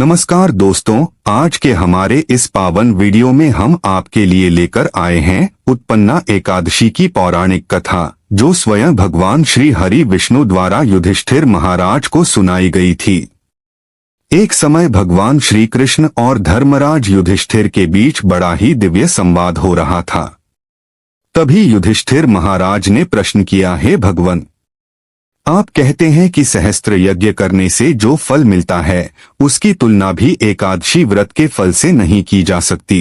नमस्कार दोस्तों, आज के हमारे इस पावन वीडियो में हम आपके लिए लेकर आए हैं उत्पन्ना एकादशी की पौराणिक कथा, जो स्वयं भगवान श्री हरि विष्णु द्वारा युधिष्ठिर महाराज को सुनाई गई थी। एक समय भगवान श्री कृष्ण और धर्मराज युधिष्ठिर के बीच बड़ा ही दिव्य संवाद हो रहा था। तभी युधिष्ठिर महाराज ने प्रश्न किया, हे भगवान, आप कहते हैं कि सहस्त्र यज्ञ करने से जो फल मिलता है उसकी तुलना भी एकादशी व्रत के फल से नहीं की जा सकती।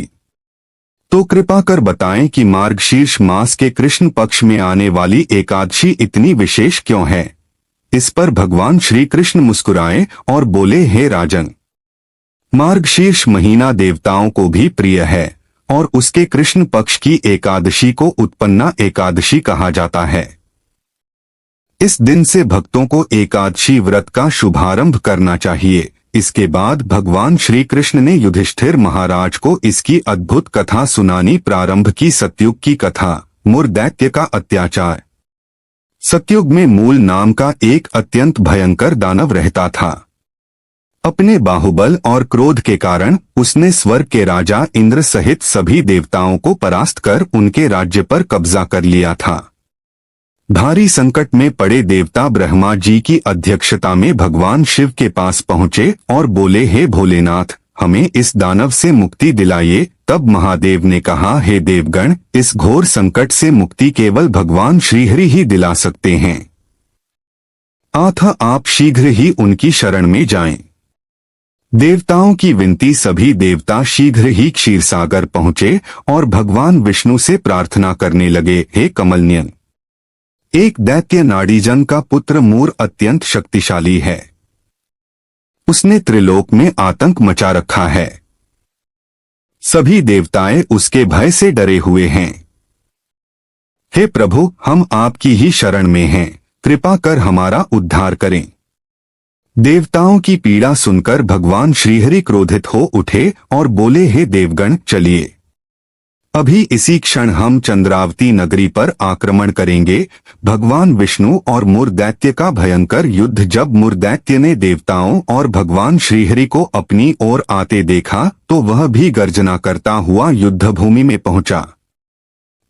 तो कृपा कर बताएं कि मार्गशीर्ष मास के कृष्ण पक्ष में आने वाली एकादशी इतनी विशेष क्यों है। इस पर भगवान श्री कृष्ण मुस्कुराए और बोले, हे राजन, मार्गशीर्ष महीना देवताओं को भी प्रिय है और उसके कृष्ण पक्ष की एकादशी को उत्पन्ना एकादशी कहा जाता है। इस दिन से भक्तों को एकादशी व्रत का शुभारंभ करना चाहिए। इसके बाद भगवान श्री कृष्ण ने युधिष्ठिर महाराज को इसकी अद्भुत कथा सुनानी प्रारंभ की। सतयुग की कथा। मुर दैत्य का अत्याचार। सतयुग में मूल नाम का एक अत्यंत भयंकर दानव रहता था। अपने बाहुबल और क्रोध के कारण उसने स्वर्ग के राजा इंद्र सहित सभी देवताओं को परास्त कर उनके राज्य पर कब्जा कर लिया था। भारी संकट में पड़े देवता ब्रह्मा जी की अध्यक्षता में भगवान शिव के पास पहुंचे और बोले, हे भोलेनाथ, हमें इस दानव से मुक्ति दिलाइए। तब महादेव ने कहा, हे देवगण, इस घोर संकट से मुक्ति केवल भगवान श्रीहरि ही दिला सकते हैं, अतः आप शीघ्र ही उनकी शरण में जाएं। देवताओं की विनती सभी देवता शीघ्र ही क्षीरसागर पहुंचे और भगवान विष्णु से प्रार्थना करने लगे, हे कमलनयन, एक दैत्य नाड़ीजन का पुत्र मूर अत्यंत शक्तिशाली है। उसने त्रिलोक में आतंक मचा रखा है। सभी देवताएं उसके भय से डरे हुए हैं। हे प्रभु, हम आपकी ही शरण में हैं, कृपा कर हमारा उद्धार करें। देवताओं की पीड़ा सुनकर भगवान श्रीहरि क्रोधित हो उठे और बोले, हे देवगण, चलिए अभी इसी क्षण हम चंद्रावती नगरी पर आक्रमण करेंगे। भगवान विष्णु और मुर दैत्य का भयंकर युद्ध। जब मुर दैत्य ने देवताओं और भगवान श्रीहरि को अपनी ओर आते देखा तो वह भी गर्जना करता हुआ युद्धभूमि में पहुंचा।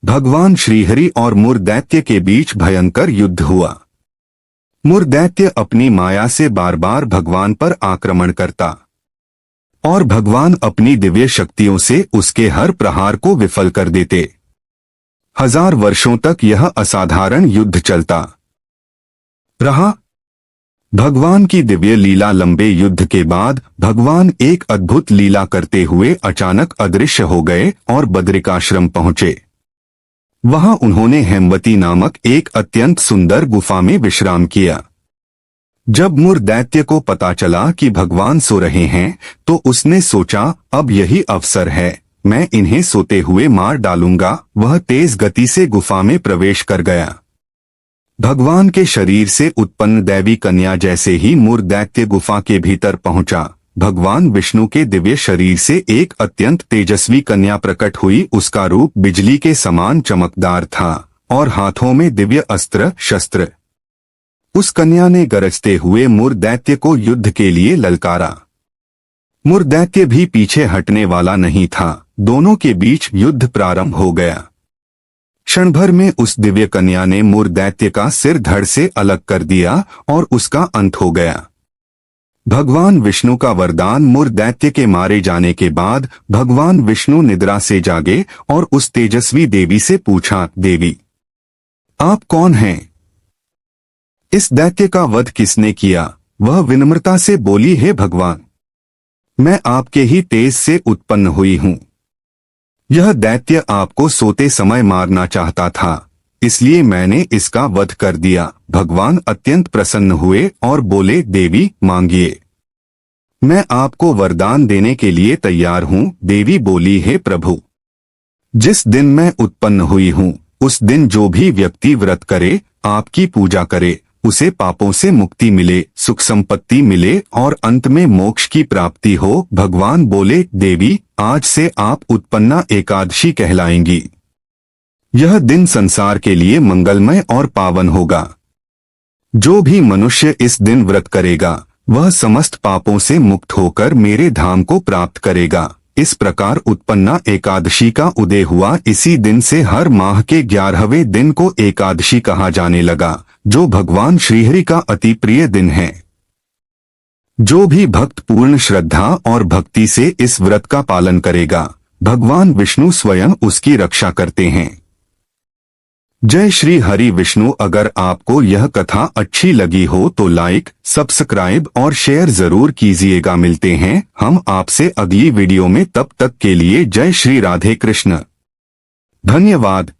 भगवान श्रीहरि और मुर दैत्य के बीच भयंकर युद्ध हुआ। मुर दैत्य अपनी माया से बार बार भगवान पर आक्रमण करता और भगवान अपनी दिव्य शक्तियों से उसके हर प्रहार को विफल कर देते। 1000 वर्षों तक यह असाधारण युद्ध चलता रहा। भगवान की दिव्य लीला। लंबे युद्ध के बाद भगवान एक अद्भुत लीला करते हुए अचानक अदृश्य हो गए और बद्रिकाश्रम पहुंचे। वहां उन्होंने हेमवती नामक एक अत्यंत सुंदर गुफा में विश्राम किया। जब मुर दैत्य को पता चला कि भगवान सो रहे हैं तो उसने सोचा, अब यही अवसर है, मैं इन्हें सोते हुए मार डालूंगा। वह तेज गति से गुफा में प्रवेश कर गया। भगवान के शरीर से उत्पन्न दैवी कन्या जैसे ही मुर दैत्य गुफा के भीतर पहुंचा, भगवान विष्णु के दिव्य शरीर से एक अत्यंत तेजस्वी कन्या प्रकट हुई। उसका रूप बिजली के समान चमकदार था और हाथों में दिव्य अस्त्र शस्त्र। उस कन्या ने गरजते हुए मुर दैत्य को युद्ध के लिए ललकारा। मुर दैत्य भी पीछे हटने वाला नहीं था। दोनों के बीच युद्ध प्रारंभ हो गया। क्षण भर में उस दिव्य कन्या ने मुर दैत्य का सिर धड़ से अलग कर दिया और उसका अंत हो गया। भगवान विष्णु का वरदान। मुर दैत्य के मारे जाने के बाद भगवान विष्णु निद्रा से जागे और उस तेजस्वी देवी से पूछा, देवी, आप कौन हैं? इस दैत्य का वध किसने किया? वह विनम्रता से बोली, हे भगवान, मैं आपके ही तेज से उत्पन्न हुई हूं। यह दैत्य आपको सोते समय मारना चाहता था, इसलिए मैंने इसका वध कर दिया। भगवान अत्यंत प्रसन्न हुए और बोले, देवी, मांगिए, मैं आपको वरदान देने के लिए तैयार हूं। देवी बोली, हे प्रभु, जिस दिन मैं उत्पन्न हुई हूं उस दिन जो भी व्यक्ति व्रत करे, आपकी पूजा करे, उसे पापों से मुक्ति मिले, सुख संपत्ति मिले और अंत में मोक्ष की प्राप्ति हो। भगवान बोले, देवी, आज से आप उत्पन्ना एकादशी कहलाएंगी। यह दिन संसार के लिए मंगलमय और पावन होगा। जो भी मनुष्य इस दिन व्रत करेगा वह समस्त पापों से मुक्त होकर मेरे धाम को प्राप्त करेगा। इस प्रकार उत्पन्ना एकादशी का उदय हुआ। इसी दिन से हर माह के 11वें दिन को एकादशी कहा जाने लगा, जो भगवान श्रीहरि का अति प्रिय दिन है। जो भी भक्त पूर्ण श्रद्धा और भक्ति से इस व्रत का पालन करेगा, भगवान विष्णु स्वयं उसकी रक्षा करते हैं। जय श्री हरि विष्णु। अगर आपको यह कथा अच्छी लगी हो तो लाइक, सब्सक्राइब और शेयर जरूर कीजिएगा। मिलते हैं हम आपसे अगली वीडियो में, तब तक के लिए जय श्री राधे कृष्ण। धन्यवाद।